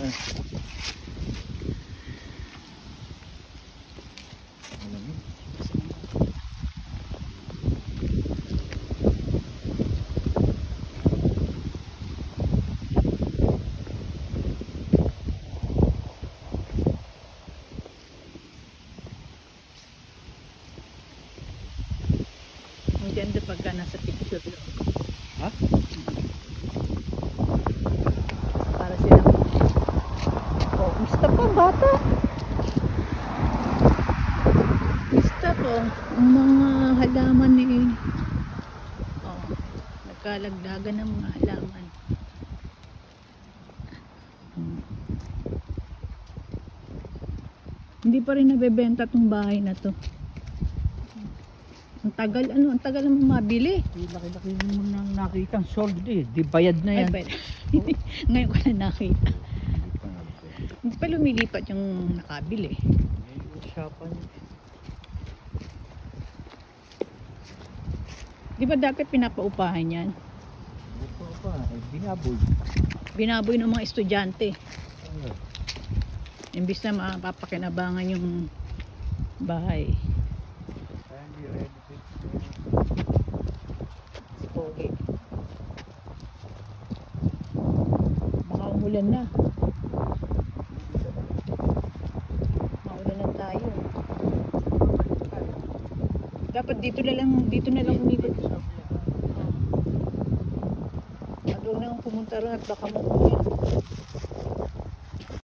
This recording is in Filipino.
Ang ganda pagka nasa picture. Ha? Para silang musta pa bata? Musta po ang mga halaman eh. Nagkalagdagan ng mga halaman. Hindi pa rin nabebenta tong bahay na to. Ang tagal naman mabili. Laki-laki mo nang nakita ang sold eh. Di bayad na yan. Ay, ngayon ko na nakita. Hindi pa lumilipat yung nakabili. Usapan. Di ba dapat pinapaupahan yan? Ito pa, binaboy. Binaboy ng mga estudyante. Imbis na mapapakinabangan yung bahay. Pogi. Baka umulan na. Maulan na tayo. Dapat dito na lang umikot. Doon na pumunta rin at baka maulan.